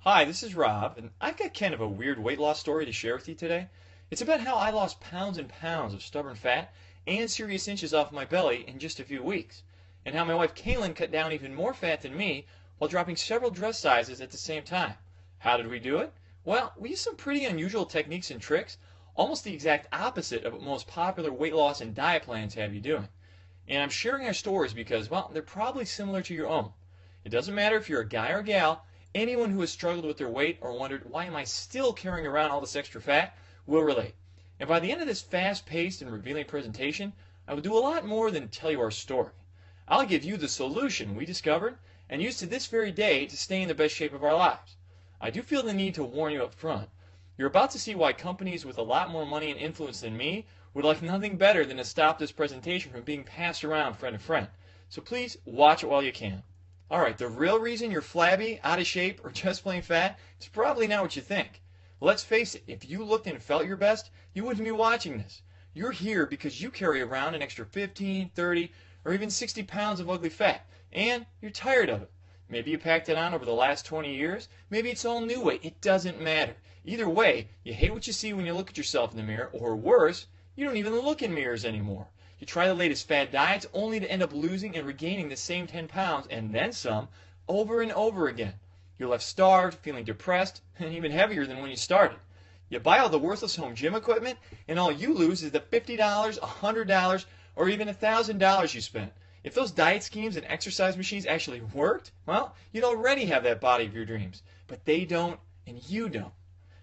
Hi, this is Rob, and I've got kind of a weird weight loss story to share with you today. It's about how I lost pounds and pounds of stubborn fat and serious inches off my belly in just a few weeks, and how my wife Kaylin cut down even more fat than me while dropping several dress sizes at the same time. How did we do it? Well, we used some pretty unusual techniques and tricks, almost the exact opposite of what most popular weight loss and diet plans have you doing. And I'm sharing our stories because, well, they're probably similar to your own. It doesn't matter if you're a guy or gal. Anyone who has struggled with their weight or wondered, why am I still carrying around all this extra fat, will relate. And by the end of this fast-paced and revealing presentation, I will do a lot more than tell you our story. I'll give you the solution we discovered and use to this very day to stay in the best shape of our lives. I do feel the need to warn you up front. You're about to see why companies with a lot more money and influence than me would like nothing better than to stop this presentation from being passed around friend to friend. So please watch it while you can. Alright, the real reason you're flabby, out of shape, or just plain fat is probably not what you think. Let's face it, if you looked and felt your best, you wouldn't be watching this. You're here because you carry around an extra 15, 30, or even 60 pounds of ugly fat, and you're tired of it. Maybe you packed it on over the last 20 years, maybe it's all new weight, it doesn't matter. Either way, you hate what you see when you look at yourself in the mirror, or worse, you don't even look in mirrors anymore. You try the latest fad diets only to end up losing and regaining the same 10 pounds and then some over and over again. You're left starved, feeling depressed, and even heavier than when you started. You buy all the worthless home gym equipment, and all you lose is the $50, $100, or even $1,000 you spent. If those diet schemes and exercise machines actually worked, well, you'd already have that body of your dreams. But they don't, and you don't.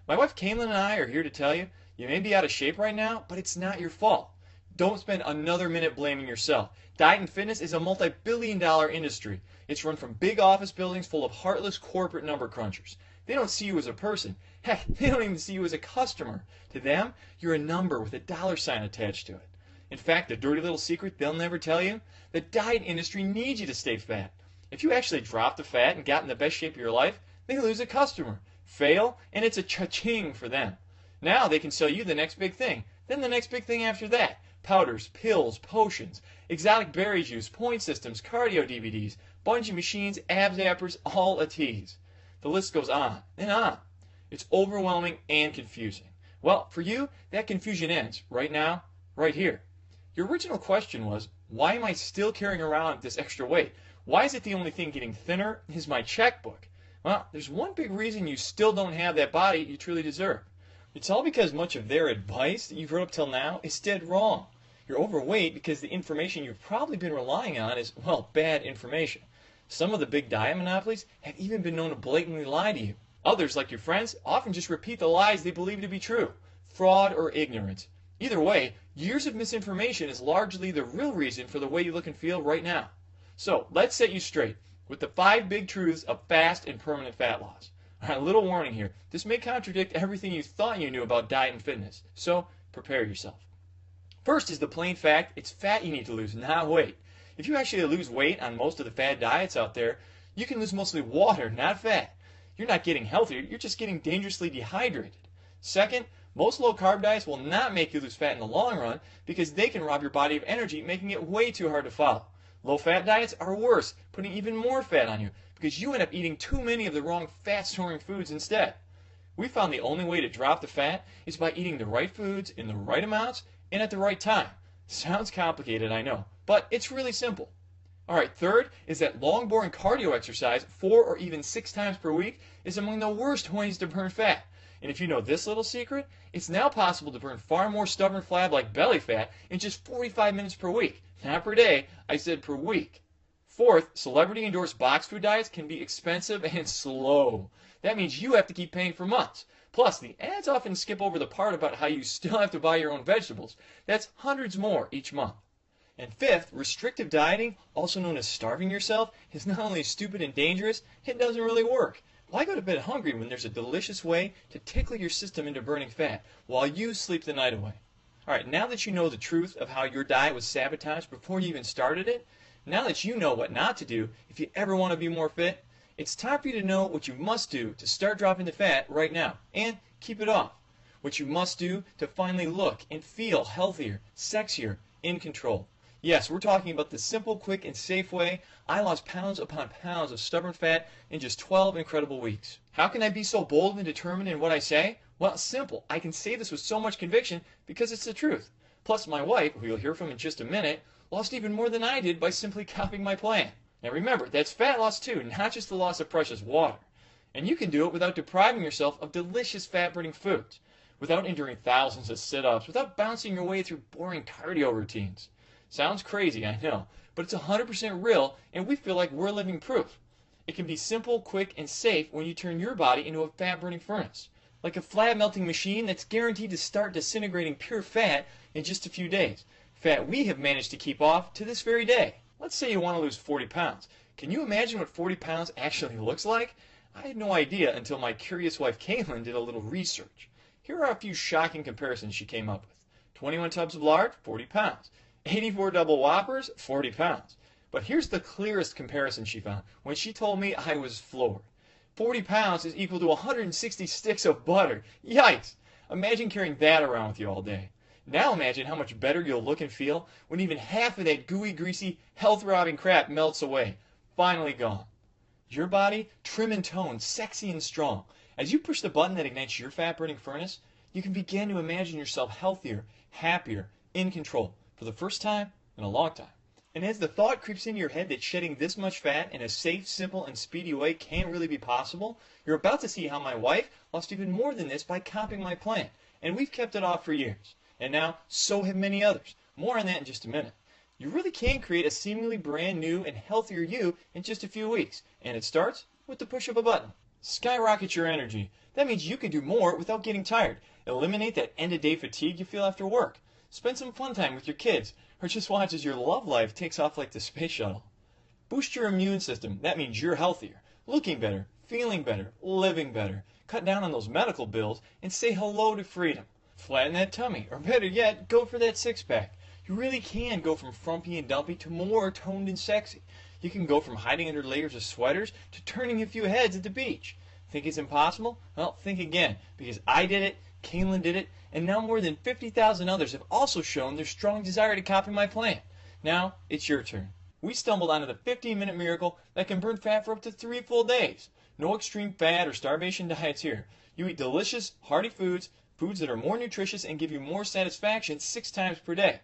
My wife Kaylin and I are here to tell you, you may be out of shape right now, but it's not your fault. Don't spend another minute blaming yourself. Diet and fitness is a multi-billion-dollar industry. It's run from big office buildings full of heartless corporate number crunchers. They don't see you as a person. Heck, they don't even see you as a customer. To them, you're a number with a dollar sign attached to it. In fact, the dirty little secret they'll never tell you, the diet industry needs you to stay fat. If you actually drop the fat and got in the best shape of your life, they lose a customer, fail, and it's a cha-ching for them. Now they can sell you the next big thing, then the next big thing after that. Powders, pills, potions, exotic berry juice, point systems, cardio DVDs, bungee machines, abs appers, all a tease. The list goes on and on. It's overwhelming and confusing. Well, for you, that confusion ends right now, right here. Your original question was, why am I still carrying around this extra weight? Why is it the only thing getting thinner is my checkbook? Well, there's one big reason you still don't have that body you truly deserve. It's all because much of their advice that you've heard up till now is dead wrong. You're overweight because the information you've probably been relying on is, well, bad information. Some of the big diet monopolies have even been known to blatantly lie to you. Others, like your friends, often just repeat the lies they believe to be true. Fraud or ignorance. Either way, years of misinformation is largely the real reason for the way you look and feel right now. So, let's set you straight with the 5 big truths of fast and permanent fat loss. Alright, a little warning here. This may contradict everything you thought you knew about diet and fitness, so prepare yourself. First is the plain fact, it's fat you need to lose, not weight. If you actually lose weight on most of the fad diets out there, you can lose mostly water, not fat. You're not getting healthier, you're just getting dangerously dehydrated. Second, most low-carb diets will not make you lose fat in the long run because they can rob your body of energy, making it way too hard to follow. Low-fat diets are worse, putting even more fat on you because you end up eating too many of the wrong fat-storing foods instead. We found the only way to drop the fat is by eating the right foods in the right amounts and at the right time. Sounds complicated, I know, but it's really simple. Alright, third is that long, boring cardio exercise 4 or even 6 times per week is among the worst ways to burn fat. And if you know this little secret, it's now possible to burn far more stubborn flab like belly fat in just 45 minutes per week. Not per day, I said per week. Fourth, celebrity-endorsed box food diets can be expensive and slow. That means you have to keep paying for months. Plus, the ads often skip over the part about how you still have to buy your own vegetables. That's hundreds more each month. And fifth, restrictive dieting, also known as starving yourself, is not only stupid and dangerous, it doesn't really work. Why go to bed hungry when there's a delicious way to tickle your system into burning fat while you sleep the night away? Alright, now that you know the truth of how your diet was sabotaged before you even started it, now that you know what not to do if you ever want to be more fit, it's time for you to know what you must do to start dropping the fat right now and keep it off. What you must do to finally look and feel healthier, sexier, in control. Yes, we're talking about the simple, quick, and safe way I lost pounds upon pounds of stubborn fat in just 12 incredible weeks. How can I be so bold and determined in what I say? Well, simple. I can say this with so much conviction because it's the truth. Plus, my wife, who you'll hear from in just a minute, lost even more than I did by simply copying my plan. Now remember, that's fat loss too, not just the loss of precious water. And you can do it without depriving yourself of delicious fat-burning foods, without enduring thousands of sit-ups, without bouncing your way through boring cardio routines. Sounds crazy, I know, but it's 100% real, and we feel like we're living proof. It can be simple, quick, and safe when you turn your body into a fat-burning furnace, like a flat-melting machine that's guaranteed to start disintegrating pure fat in just a few days. Fat we have managed to keep off to this very day. Let's say you want to lose 40 pounds. Can you imagine what 40 pounds actually looks like? I had no idea until my curious wife Caitlin did a little research. Here are a few shocking comparisons she came up with. 21 tubs of lard, 40 pounds. 84 double whoppers, 40 pounds. But here's the clearest comparison she found when she told me I was floored. 40 pounds is equal to 160 sticks of butter. Yikes! Imagine carrying that around with you all day. Now imagine how much better you'll look and feel when even half of that gooey, greasy, health-robbing crap melts away. Finally gone. Your body, trim and toned, sexy and strong. As you push the button that ignites your fat-burning furnace, you can begin to imagine yourself healthier, happier, in control, for the first time in a long time. And as the thought creeps into your head that shedding this much fat in a safe, simple, and speedy way can't really be possible, you're about to see how my wife lost even more than this by copying my plan. And we've kept it off for years. And now, so have many others. More on that in just a minute. You really can create a seemingly brand new and healthier you in just a few weeks. And it starts with the push of a button. Skyrocket your energy. That means you can do more without getting tired. Eliminate that end-of-day fatigue you feel after work. Spend some fun time with your kids. Or just watch as your love life takes off like the space shuttle. Boost your immune system. That means you're healthier, looking better, feeling better, living better. Cut down on those medical bills and say hello to freedom. Flatten that tummy. Or better yet, go for that six-pack. You really can go from frumpy and dumpy to more toned and sexy. You can go from hiding under layers of sweaters to turning a few heads at the beach. Think it's impossible? Well, think again, because I did it, Caitlin did it, and now more than 50,000 others have also shown their strong desire to copy my plan. Now, it's your turn. We stumbled onto the 15-minute miracle that can burn fat for up to 3 full days. No extreme fat or starvation diets here. You eat delicious, hearty foods, foods that are more nutritious and give you more satisfaction 6 times per day.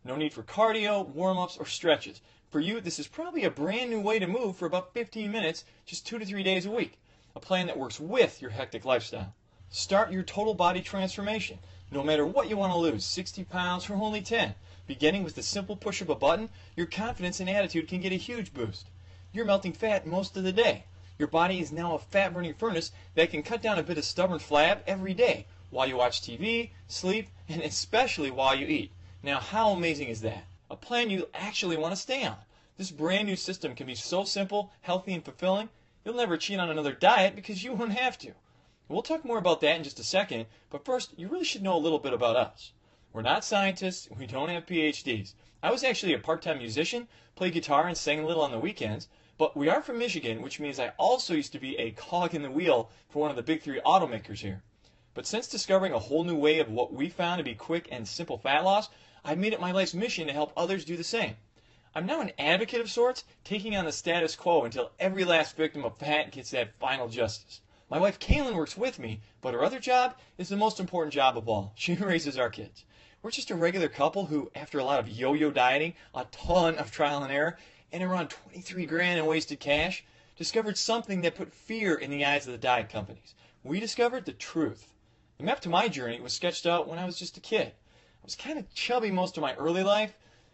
No need for cardio, warm-ups, or stretches. For you, this is probably a brand new way to move for about 15 minutes, just 2 to 3 days a week. A plan that works with your hectic lifestyle. Start your total body transformation. No matter what you want to lose, 60 pounds or only 10. Beginning with the simple push of a button, your confidence and attitude can get a huge boost. You're melting fat most of the day. Your body is now a fat-burning furnace that can cut down a bit of stubborn flab every day while you watch TV, sleep, and especially while you eat. Now, how amazing is that? A plan you actually want to stay on. This brand new system can be so simple, healthy, and fulfilling, you'll never cheat on another diet because you won't have to. We'll talk more about that in just a second, but first, you really should know a little bit about us. We're not scientists, we don't have PhDs. I was actually a part-time musician, played guitar and sang a little on the weekends, but we are from Michigan, which means I also used to be a cog in the wheel for one of the big 3 automakers here. But since discovering a whole new way of what we found to be quick and simple fat loss, I've made it my life's mission to help others do the same. I'm now an advocate of sorts, taking on the status quo until every last victim of fat gets that final justice. My wife Caitlin works with me, but her other job is the most important job of all. She raises our kids. We're just a regular couple who, after a lot of yo-yo dieting, a ton of trial and error, and around 23 grand in wasted cash, discovered something that put fear in the eyes of the diet companies. We discovered the truth. The map to my journey was sketched out when I was just a kid. I was kind of chubby most of my early life.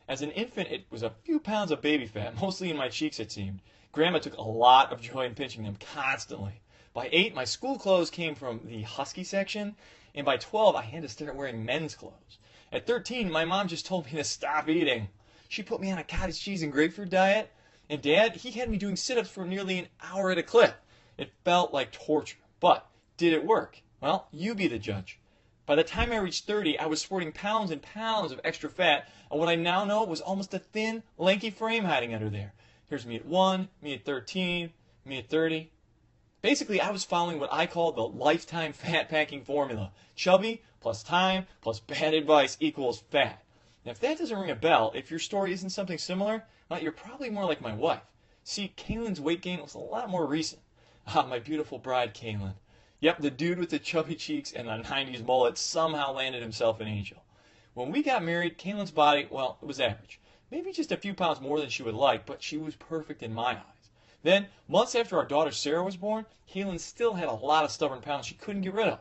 As an infant, it was a few pounds of baby fat, mostly in my cheeks it seemed. Grandma took a lot of joy in pinching them constantly. By 8, my school clothes came from the husky section, and by 12, I had to start wearing men's clothes. At 13, my mom just told me to stop eating. She put me on a cottage cheese and grapefruit diet, and Dad, he had me doing sit-ups for nearly an hour at a clip. It felt like torture, but did it work? Well, you be the judge. By the time I reached 30, I was sporting pounds and pounds of extra fat, and what I now know was almost a thin, lanky frame hiding under there. Here's me at 1, me at 13, me at 30. Basically, I was following what I call the lifetime fat packing formula. Chubby plus time plus bad advice equals fat. Now, if that doesn't ring a bell, if your story isn't something similar, well, you're probably more like my wife. See, Kaylin's weight gain was a lot more recent. Ah, my beautiful bride, Kaylin. Yep, the dude with the chubby cheeks and the 90s mullet somehow landed himself an angel. When we got married, Kaylin's body, well, it was average. Maybe just a few pounds more than she would like, but she was perfect in my eyes. Then, months after our daughter Sarah was born, Kaylin still had a lot of stubborn pounds she couldn't get rid of.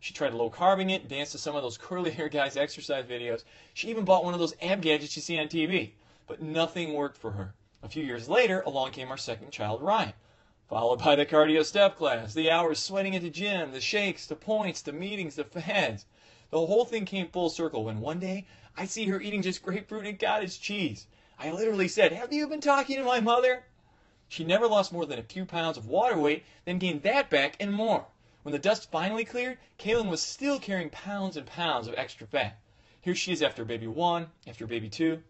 She tried low-carbing it, danced to some of those curly hair guys' exercise videos. She even bought one of those ab gadgets you see on TV. But nothing worked for her. A few years later, along came our second child, Ryan. Followed by the cardio step class, the hours sweating at the gym, the shakes, the points, the meetings, the fads. The whole thing came full circle when one day I see her eating just grapefruit and cottage cheese. I literally said, "Have you been talking to my mother?" She never lost more than a few pounds of water weight, then gained that back and more. When the dust finally cleared, Kaylin was still carrying pounds and pounds of extra fat. Here she is after baby 1, after baby 2.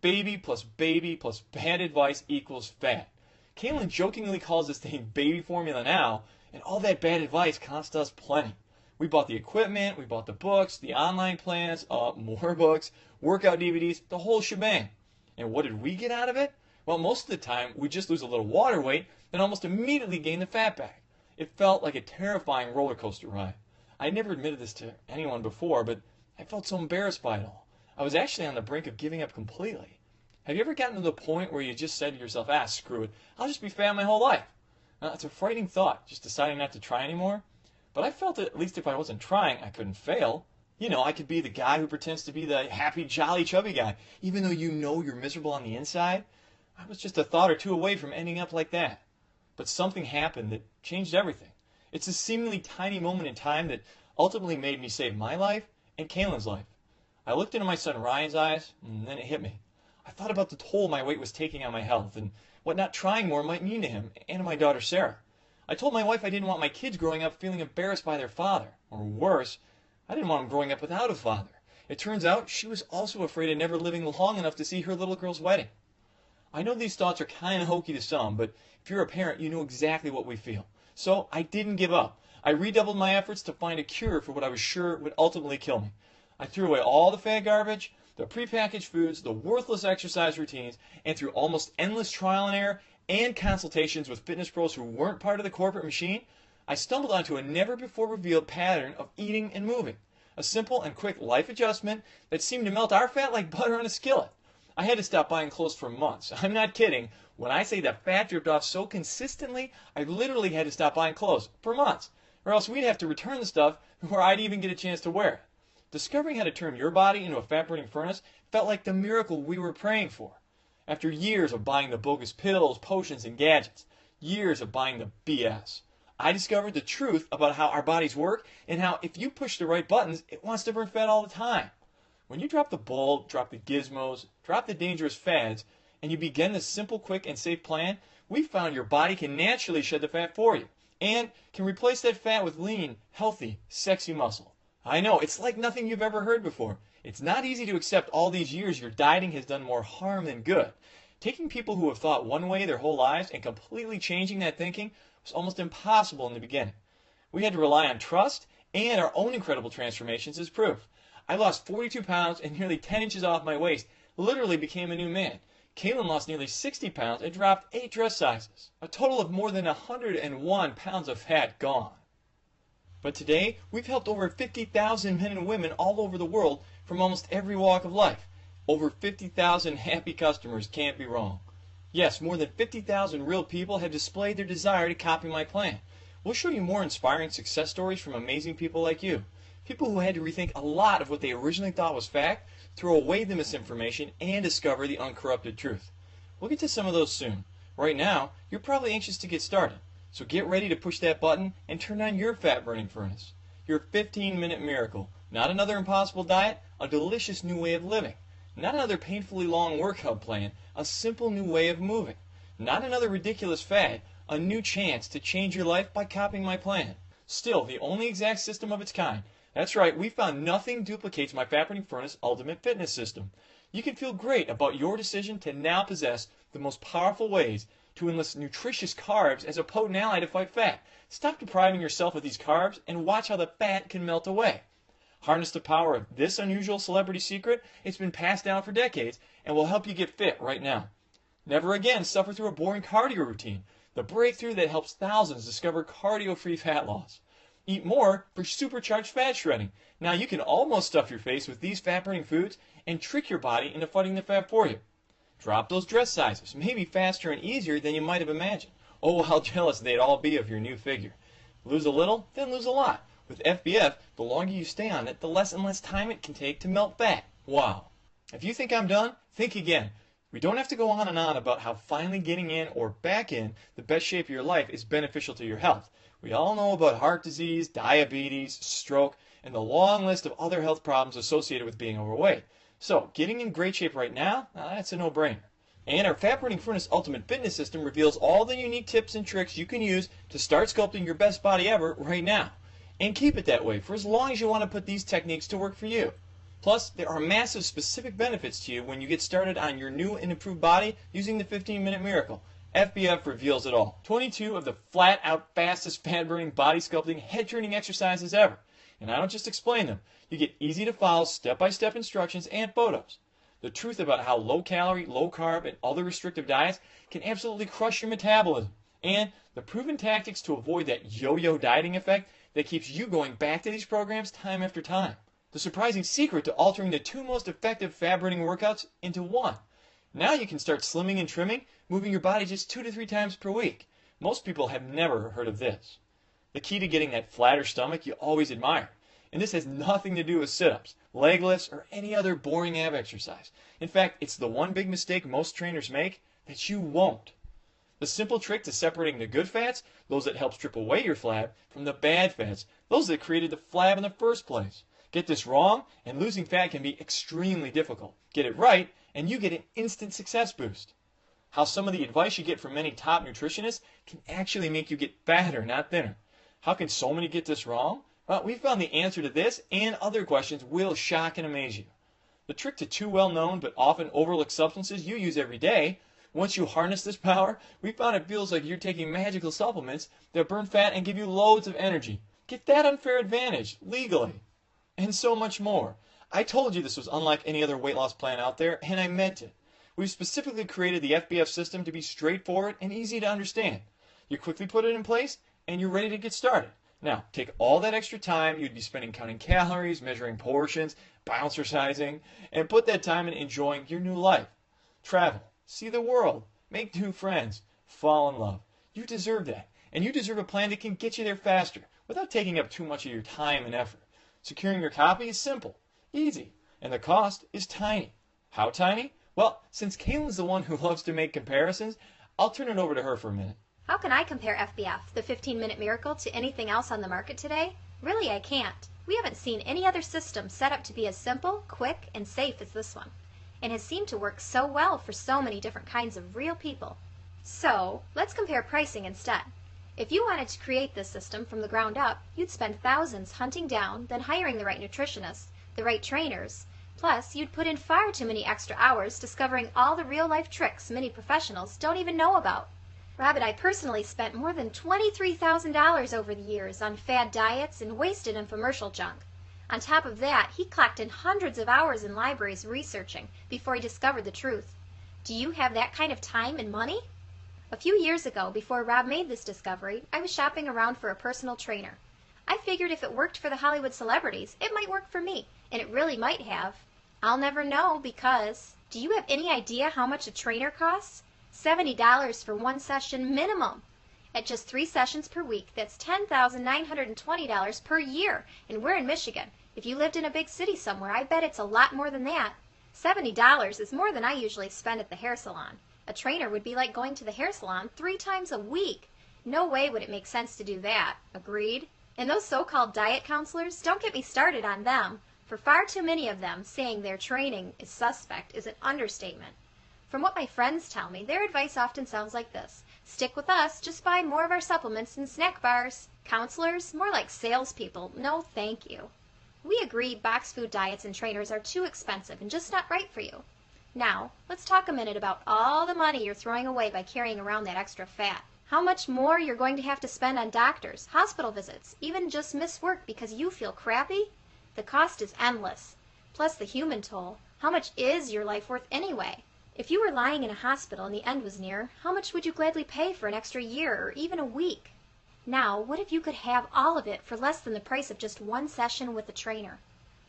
Baby plus bad advice equals fat. Kaylin jokingly calls this thing baby formula now, and all that bad advice cost us plenty. We bought the equipment, we bought the books, the online plans, more books, workout DVDs, the whole shebang. And what did we get out of it? Well, most of the time, we just lose a little water weight, then almost immediately gain the fat back. It felt like a terrifying roller coaster ride. I never admitted this to anyone before, but I felt so embarrassed by it all. I was actually on the brink of giving up completely. Have you ever gotten to the point where you just said to yourself, screw it, I'll just be fat my whole life? It's a frightening thought, just deciding not to try anymore. But I felt that at least if I wasn't trying, I couldn't fail. You know, I could be the guy who pretends to be the happy, jolly, chubby guy, even though you know you're miserable on the inside. I was just a thought or two away from ending up like that. But something happened that changed everything. It's a seemingly tiny moment in time that ultimately made me save my life and Kaylin's life. I looked into my son Ryan's eyes, and then it hit me. I thought about the toll my weight was taking on my health and what not trying more might mean to him and to my daughter Sarah. I told my wife I didn't want my kids growing up feeling embarrassed by their father. Or worse, I didn't want them growing up without a father. It turns out she was also afraid of never living long enough to see her little girl's wedding. I know these thoughts are kind of hokey to some, but if you're a parent, you know exactly what we feel. So I didn't give up. I redoubled my efforts to find a cure for what I was sure would ultimately kill me. I threw away all the fat garbage, the prepackaged foods, the worthless exercise routines, and through almost endless trial and error and consultations with fitness pros who weren't part of the corporate machine, I stumbled onto a never-before-revealed pattern of eating and moving. A simple and quick life adjustment that seemed to melt our fat like butter on a skillet. I had to stop buying clothes for months. I'm not kidding. When I say the fat dripped off so consistently, I literally had to stop buying clothes for months. Or else we'd have to return the stuff before I'd even get a chance to wear it. Discovering how to turn your body into a fat-burning furnace felt like the miracle we were praying for. After years of buying the bogus pills, potions, and gadgets, years of buying the BS, I discovered the truth about how our bodies work and how if you push the right buttons, it wants to burn fat all the time. When you drop the ball, drop the gizmos, drop the dangerous fads, and you begin this simple, quick, and safe plan, we found your body can naturally shed the fat for you and can replace that fat with lean, healthy, sexy muscle. I know, it's like nothing you've ever heard before. It's not easy to accept all these years your dieting has done more harm than good. Taking people who have thought one way their whole lives and completely changing that thinking was almost impossible in the beginning. We had to rely on trust and our own incredible transformations as proof. I lost 42 pounds and nearly 10 inches off my waist, literally became a new man. Kaylin lost nearly 60 pounds and dropped 8 dress sizes. A total of more than 101 pounds of fat gone. But today, we've helped over 50,000 men and women all over the world from almost every walk of life. Over 50,000 happy customers can't be wrong. Yes, more than 50,000 real people have displayed their desire to copy my plan. We'll show you more inspiring success stories from amazing people like you. People who had to rethink a lot of what they originally thought was fact, throw away the misinformation, and discover the uncorrupted truth. We'll get to some of those soon. Right now, you're probably anxious to get started. So get ready to push that button and turn on your fat-burning furnace. Your 15-minute miracle. Not another impossible diet, a delicious new way of living. Not another painfully long workout plan, a simple new way of moving. Not another ridiculous fad, a new chance to change your life by copying my plan. Still, the only exact system of its kind. That's right, we found nothing duplicates my fat-burning furnace ultimate fitness system. You can feel great about your decision to now possess the most powerful ways to enlist nutritious carbs as a potent ally to fight fat. Stop depriving yourself of these carbs and watch how the fat can melt away. Harness the power of this unusual celebrity secret. It's been passed down for decades and will help you get fit right now. Never again suffer through a boring cardio routine. The breakthrough that helps thousands discover cardio-free fat loss. Eat more for supercharged fat shredding. Now you can almost stuff your face with these fat-burning foods and trick your body into fighting the fat for you. Drop those dress sizes, maybe faster and easier than you might have imagined. Oh, how jealous they'd all be of your new figure. Lose a little, then lose a lot. With FBF, the longer you stay on it, the less and less time it can take to melt fat. Wow. If you think I'm done, think again. We don't have to go on and on about how finally getting in or back in the best shape of your life is beneficial to your health. We all know about heart disease, diabetes, stroke, and the long list of other health problems associated with being overweight. So, getting in great shape right now, that's a no-brainer. And our Fat Burning Furnace Ultimate Fitness System reveals all the unique tips and tricks you can use to start sculpting your best body ever right now. And keep it that way for as long as you want to put these techniques to work for you. Plus, there are massive specific benefits to you when you get started on your new and improved body using the 15-Minute Miracle. FBF reveals it all. 22 of the flat-out fastest fat-burning body sculpting, head-turning exercises ever. And I don't just explain them. You get easy-to-follow step-by-step instructions and photos. The truth about how low-calorie, low-carb, and other restrictive diets can absolutely crush your metabolism. And the proven tactics to avoid that yo-yo dieting effect that keeps you going back to these programs time after time. The surprising secret to altering the two most effective fat-burning workouts into one. Now you can start slimming and trimming, moving your body just 2 to 3 times per week. Most people have never heard of this. The key to getting that flatter stomach you always admire. And this has nothing to do with sit-ups, leg lifts, or any other boring ab exercise. In fact, it's the one big mistake most trainers make that you won't. The simple trick to separating the good fats, those that help strip away your flab, from the bad fats, those that created the flab in the first place. Get this wrong, and losing fat can be extremely difficult. Get it right, and you get an instant success boost. How some of the advice you get from many top nutritionists can actually make you get fatter, not thinner. How can so many get this wrong? Well, we found the answer to this and other questions will shock and amaze you. The trick to two well-known but often overlooked substances you use every day. Once you harness this power, we found it feels like you're taking magical supplements that burn fat and give you loads of energy. Get that unfair advantage, legally. And so much more. I told you this was unlike any other weight loss plan out there, and I meant it. We've specifically created the FBF system to be straightforward and easy to understand. You quickly put it in place, and you're ready to get started. Now, take all that extra time you'd be spending counting calories, measuring portions, bouncercising, and put that time in enjoying your new life. Travel, see the world, make new friends, fall in love. You deserve that, and you deserve a plan that can get you there faster without taking up too much of your time and effort. Securing your copy is simple, easy, and the cost is tiny. How tiny? Well, since Kaylin's the one who loves to make comparisons, I'll turn it over to her for a minute. How can I compare FBF, the 15-Minute Miracle, to anything else on the market today? Really, I can't. We haven't seen any other system set up to be as simple, quick, and safe as this one, and has seemed to work so well for so many different kinds of real people. So, let's compare pricing instead. If you wanted to create this system from the ground up, you'd spend thousands hunting down, then hiring the right nutritionists, the right trainers. Plus, you'd put in far too many extra hours discovering all the real-life tricks many professionals don't even know about. Rob and I personally spent more than $23,000 over the years on fad diets and wasted infomercial junk. On top of that, he clocked in hundreds of hours in libraries researching before he discovered the truth. Do you have that kind of time and money? A few years ago, before Rob made this discovery, I was shopping around for a personal trainer. I figured if it worked for the Hollywood celebrities, it might work for me, and it really might have. I'll never know because... Do you have any idea how much a trainer costs? $70 for one session minimum. At just 3 sessions per week, that's $10,920 per year, and we're in Michigan. If you lived in a big city somewhere, I bet it's a lot more than that. $70 is more than I usually spend at the hair salon. A trainer would be like going to the hair salon 3 times a week. No way would it make sense to do that. Agreed? And those so-called diet counselors, don't get me started on them. For far too many of them, saying their training is suspect is an understatement. From what my friends tell me, their advice often sounds like this. Stick with us, just buy more of our supplements and snack bars. Counselors? More like salespeople. No thank you. We agree box food diets and trainers are too expensive and just not right for you. Now, let's talk a minute about all the money you're throwing away by carrying around that extra fat. How much more you're going to have to spend on doctors, hospital visits, even just miss work because you feel crappy? The cost is endless. Plus the human toll. How much is your life worth anyway? If you were lying in a hospital and the end was near, how much would you gladly pay for an extra year or even a week? Now, what if you could have all of it for less than the price of just one session with a trainer?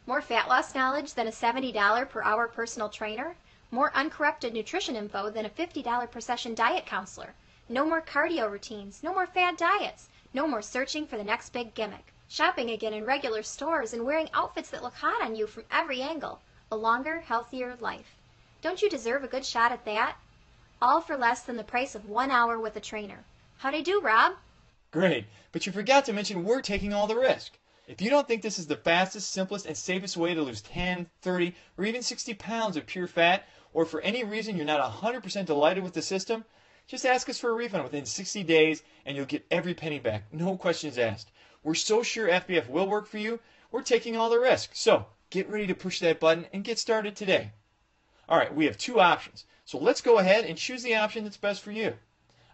More fat loss knowledge than a $70 per hour personal trainer? More uncorrupted nutrition info than a $50 per session diet counselor? No more cardio routines, no more fad diets, no more searching for the next big gimmick. Shopping again in regular stores and wearing outfits that look hot on you from every angle. A longer, healthier life. Don't you deserve a good shot at that? All for less than the price of 1 hour with a trainer. How'd I do, Rob? Great, but you forgot to mention we're taking all the risk. If you don't think this is the fastest, simplest, and safest way to lose 10, 30, or even 60 pounds of pure fat, or for any reason you're not 100% delighted with the system, just ask us for a refund within 60 days and you'll get every penny back, no questions asked. We're so sure FBF will work for you, we're taking all the risk. So, get ready to push that button and get started today. Alright, we have two options, so let's go ahead and choose the option that's best for you.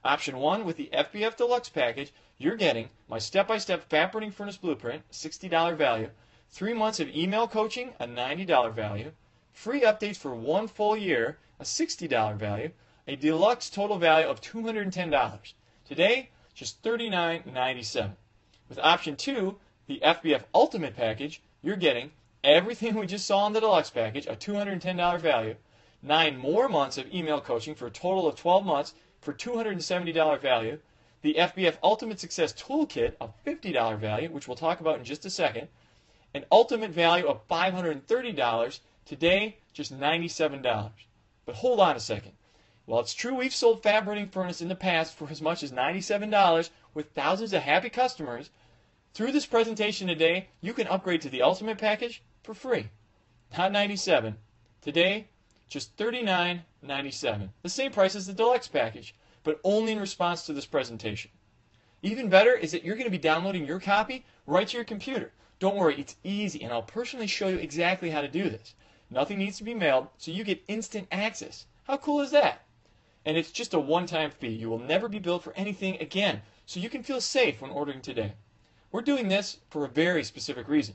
Option 1, with the FBF Deluxe package, you're getting my step-by-step fat burning furnace blueprint, $60 value, 3 months of email coaching, a $90 value, free updates for 1 full year, a $60 value, a deluxe total value of $210. Today, just $39.97. With option 2, the FBF Ultimate package, you're getting everything we just saw in the deluxe package, a $210 value, 9 more months of email coaching for a total of 12 months for $270 value, the FBF Ultimate Success Toolkit, a $50 value, which we'll talk about in just a second, an ultimate value of $530, today just $97. But hold on a second. While it's true we've sold fat burning furnace in the past for as much as $97 with thousands of happy customers, through this presentation today, you can upgrade to the Ultimate package for free. Not $97. Today, just $39.97. The same price as the Deluxe package, but only in response to this presentation. Even better is that you're going to be downloading your copy right to your computer. Don't worry, it's easy, and I'll personally show you exactly how to do this. Nothing needs to be mailed, so you get instant access. How cool is that? And it's just a one-time fee. You will never be billed for anything again, so you can feel safe when ordering today. We're doing this for a very specific reason.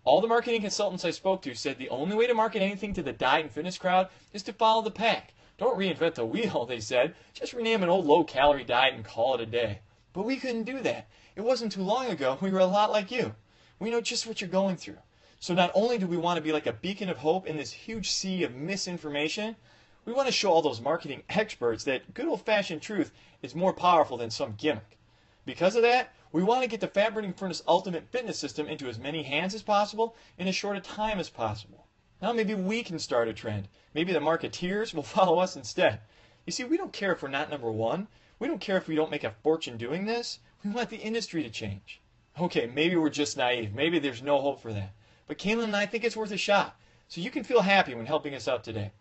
All the marketing consultants I spoke to said the only way to market anything to the diet and fitness crowd is to follow the pack. Don't reinvent the wheel, they said. Just rename an old low-calorie diet and call it a day. But we couldn't do that. It wasn't too long ago. We were a lot like you. We know just what you're going through. So not only do we want to be like a beacon of hope in this huge sea of misinformation, we want to show all those marketing experts that good old-fashioned truth is more powerful than some gimmick. Because of that, we want to get the Fat Burning Furnace Ultimate Fitness System into as many hands as possible in as short a time as possible. Now maybe we can start a trend. Maybe the marketeers will follow us instead. You see, we don't care if we're not number one. We don't care if we don't make a fortune doing this. We want the industry to change. Okay, maybe we're just naive. Maybe there's no hope for that. But Kaylin and I think it's worth a shot. So you can feel happy when helping us out today.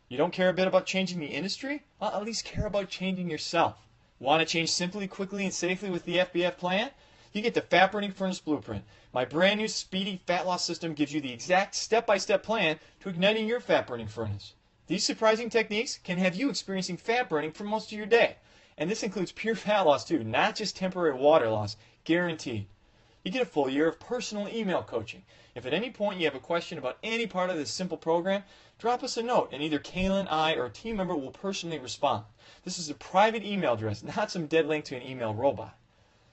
You don't care a bit about changing the industry? Well, at least care about changing yourself. Want to change simply, quickly, and safely with the FBF plan? You get the Fat Burning Furnace Blueprint. My brand new speedy fat loss system gives you the exact step-by-step plan to igniting your fat burning furnace. These surprising techniques can have you experiencing fat burning for most of your day. And this includes pure fat loss too, not just temporary water loss, guaranteed. You get a full year of personal email coaching. If at any point you have a question about any part of this simple program, drop us a note and either Kaylin, I, or a team member will personally respond. This is a private email address, not some dead link to an email robot.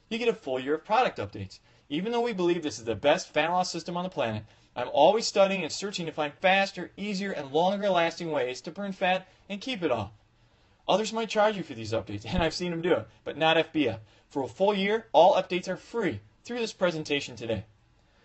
You get a full year of product updates. Even though we believe this is the best fat loss system on the planet, I'm always studying and searching to find faster, easier, and longer lasting ways to burn fat and keep it off. Others might charge you for these updates, and I've seen them do it, but not FBF. For a full year, all updates are free through this presentation today.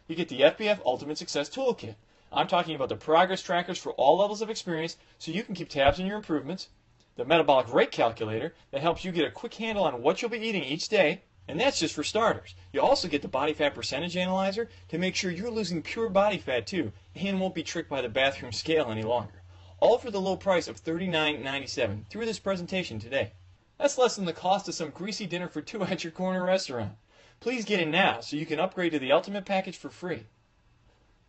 You get the FBF Ultimate Success Toolkit. I'm talking about the progress trackers for all levels of experience so you can keep tabs on your improvements, the metabolic rate calculator that helps you get a quick handle on what you'll be eating each day, and that's just for starters. You also get the body fat percentage analyzer to make sure you're losing pure body fat too and won't be tricked by the bathroom scale any longer. All for the low price of $39.97 through this presentation today. That's less than the cost of some greasy dinner for two at your corner restaurant. Please get in now so you can upgrade to the Ultimate package for free.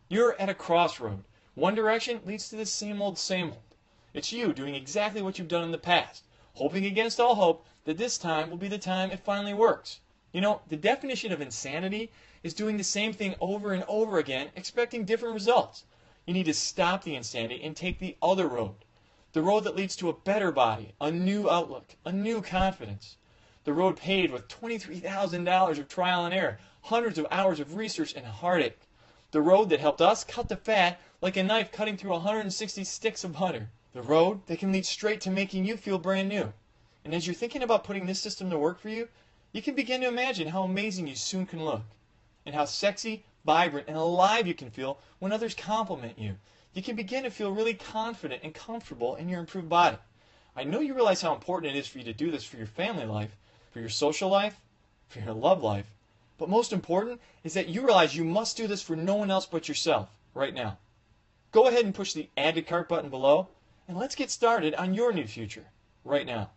You're at a crossroad. One direction leads to the same old, same old. It's you doing exactly what you've done in the past, hoping against all hope that this time will be the time it finally works. You know, the definition of insanity is doing the same thing over and over again, expecting different results. You need to stop the insanity and take the other road. The road that leads to a better body, a new outlook, a new confidence. The road paved with $23,000 of trial and error, hundreds of hours of research and heartache. The road that helped us cut the fat like a knife cutting through 160 sticks of butter. The road that can lead straight to making you feel brand new. And as you're thinking about putting this system to work for you, you can begin to imagine how amazing you soon can look, and how sexy, vibrant, and alive you can feel when others compliment you. You can begin to feel really confident and comfortable in your improved body. I know you realize how important it is for you to do this for your family life, for your social life, for your love life. But most important is that you realize you must do this for no one else but yourself right now. Go ahead and push the Add to Cart button below, and let's get started on your new future right now.